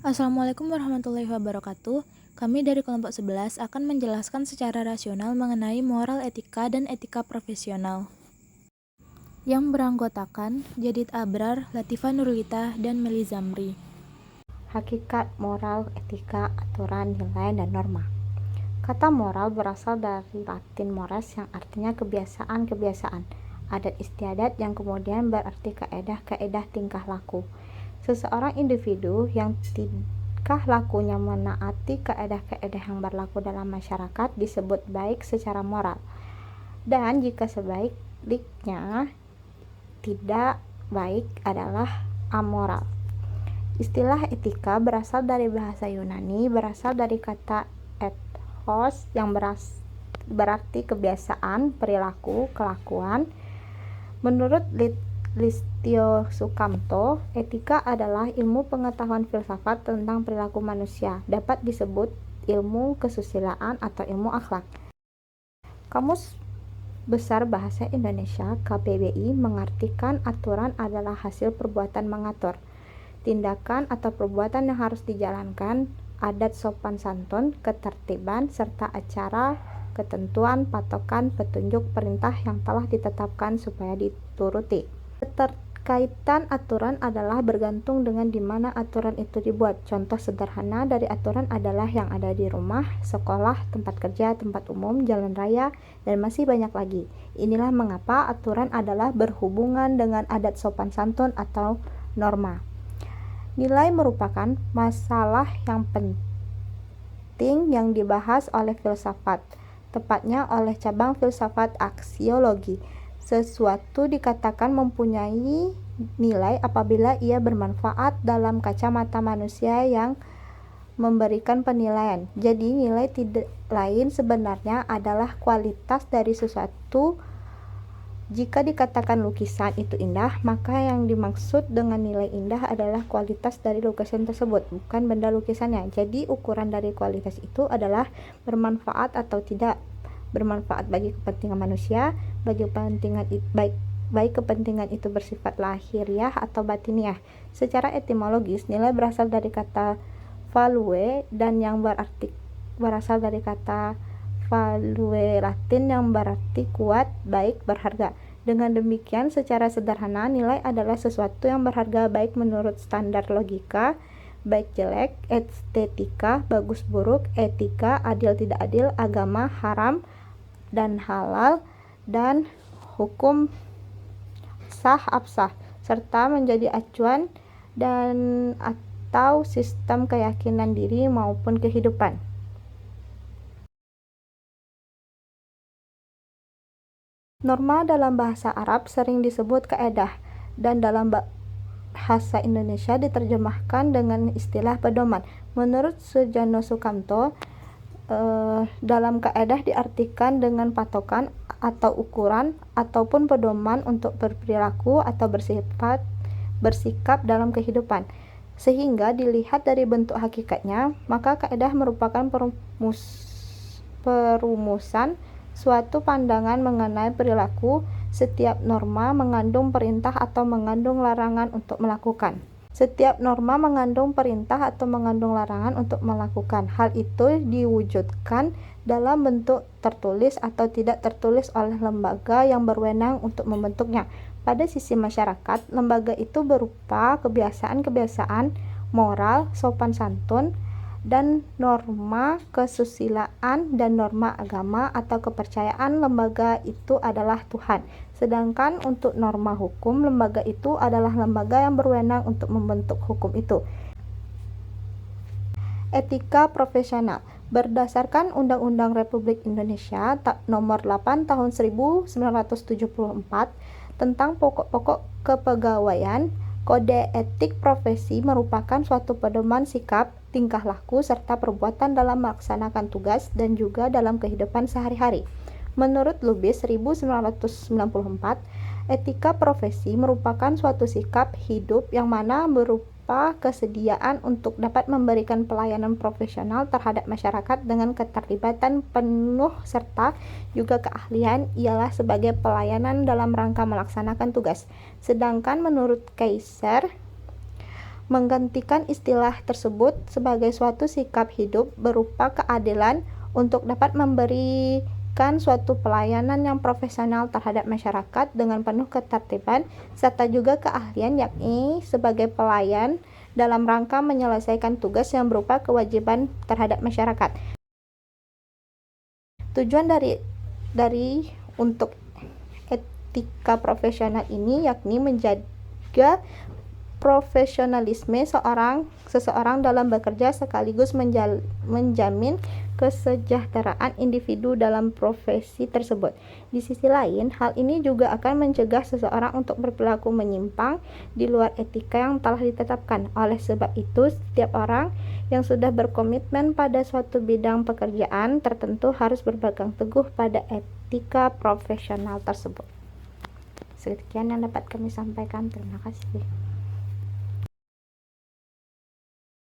Assalamualaikum warahmatullahi wabarakatuh. Kami dari kelompok 11 akan menjelaskan secara rasional mengenai moral etika dan etika profesional. Yang beranggotakan Jadid Abrar, Latifah Nurlita, dan Meli Zamri. Hakikat moral, etika, aturan, nilai, dan norma. Kata moral berasal dari Latin mores yang artinya kebiasaan-kebiasaan, adat istiadat yang kemudian berarti kaedah-kaedah tingkah laku. Seseorang individu yang tingkah lakunya menaati kaedah-kaedah yang berlaku dalam masyarakat disebut baik secara moral. Dan jika sebaliknya tidak baik adalah amoral. Istilah etika berasal dari bahasa Yunani, berasal dari kata ethos yang berarti kebiasaan, perilaku, kelakuan. Menurut Listio Sukamto, etika adalah ilmu pengetahuan filsafat tentang perilaku manusia. Dapat disebut ilmu kesusilaan atau ilmu akhlak. Kamus Besar Bahasa Indonesia (KBBI) mengartikan aturan adalah hasil perbuatan mengatur, tindakan atau perbuatan yang harus dijalankan, adat sopan santun, ketertiban, serta acara, ketentuan, patokan, petunjuk, perintah yang telah ditetapkan supaya dituruti. Keterkaitan aturan adalah bergantung dengan di mana aturan itu dibuat. Contoh sederhana dari aturan adalah yang ada di rumah, sekolah, tempat kerja, tempat umum, jalan raya, dan masih banyak lagi. Inilah mengapa aturan adalah berhubungan dengan adat sopan santun atau norma. Nilai merupakan masalah yang penting yang dibahas oleh filsafat, tepatnya oleh cabang filsafat aksiologi. Sesuatu dikatakan mempunyai nilai apabila ia bermanfaat dalam kacamata manusia yang memberikan penilaian. Jadi nilai tidak lain sebenarnya adalah kualitas dari sesuatu. Jika dikatakan lukisan itu indah, maka yang dimaksud dengan nilai indah adalah kualitas dari lukisan tersebut, bukan benda lukisannya. Jadi ukuran dari kualitas itu adalah bermanfaat atau tidak. Bermanfaat bagi kepentingan manusia, bagi kepentingan baik kepentingan itu bersifat lahiriah atau batiniah. Secara etimologis, nilai berasal dari kata value dan yang berasal dari kata value Latin yang berarti kuat, baik, berharga. Dengan demikian, secara sederhana, nilai adalah sesuatu yang berharga baik menurut standar logika, baik jelek, estetika, bagus buruk, etika, adil tidak adil, agama, haram dan halal, dan hukum sah absah, serta menjadi acuan dan atau sistem keyakinan diri maupun kehidupan. Norma dalam bahasa Arab sering disebut kaedah, dan dalam bahasa Indonesia diterjemahkan dengan istilah pedoman. Menurut Sujono Sukamto, dalam kaedah diartikan dengan patokan atau ukuran ataupun pedoman untuk berperilaku atau bersikap dalam kehidupan. Sehingga dilihat dari bentuk hakikatnya, maka kaedah merupakan perumusan suatu pandangan mengenai perilaku. Setiap norma mengandung perintah atau mengandung larangan untuk melakukan. Setiap norma mengandung perintah atau mengandung larangan untuk melakukan. Hal itu diwujudkan dalam bentuk tertulis atau tidak tertulis oleh lembaga yang berwenang untuk membentuknya. Pada sisi masyarakat, lembaga itu berupa kebiasaan-kebiasaan moral, sopan santun, dan norma kesusilaan dan norma agama atau kepercayaan lembaga itu adalah Tuhan. Sedangkan untuk norma hukum, lembaga itu adalah lembaga yang berwenang untuk membentuk hukum itu. Etika profesional berdasarkan Undang-Undang Republik Indonesia Nomor 8 Tahun 1974 tentang pokok-pokok kepegawaian. Kode etik profesi merupakan suatu pedoman sikap, tingkah laku, serta perbuatan dalam melaksanakan tugas dan juga dalam kehidupan sehari-hari. Menurut Lubis 1994, etika profesi merupakan suatu sikap hidup yang mana berupa kesediaan untuk dapat memberikan pelayanan profesional terhadap masyarakat dengan keterlibatan penuh serta juga keahlian ialah sebagai pelayanan dalam rangka melaksanakan tugas. Sedangkan menurut Kaiser, menggantikan istilah tersebut sebagai suatu sikap hidup berupa keadilan untuk dapat memberikan suatu pelayanan yang profesional terhadap masyarakat dengan penuh ketertiban serta juga keahlian, yakni sebagai pelayan dalam rangka menyelesaikan tugas yang berupa kewajiban terhadap masyarakat. Tujuan dari untuk etika profesional ini yakni menjaga profesionalisme seseorang dalam bekerja sekaligus menjamin kesejahteraan individu dalam profesi tersebut. Di sisi lain, hal ini juga akan mencegah seseorang untuk berperilaku menyimpang di luar etika yang telah ditetapkan. Oleh sebab itu, setiap orang yang sudah berkomitmen pada suatu bidang pekerjaan tertentu harus berpegang teguh pada etika profesional tersebut. Sekian yang dapat kami sampaikan. Terima kasih.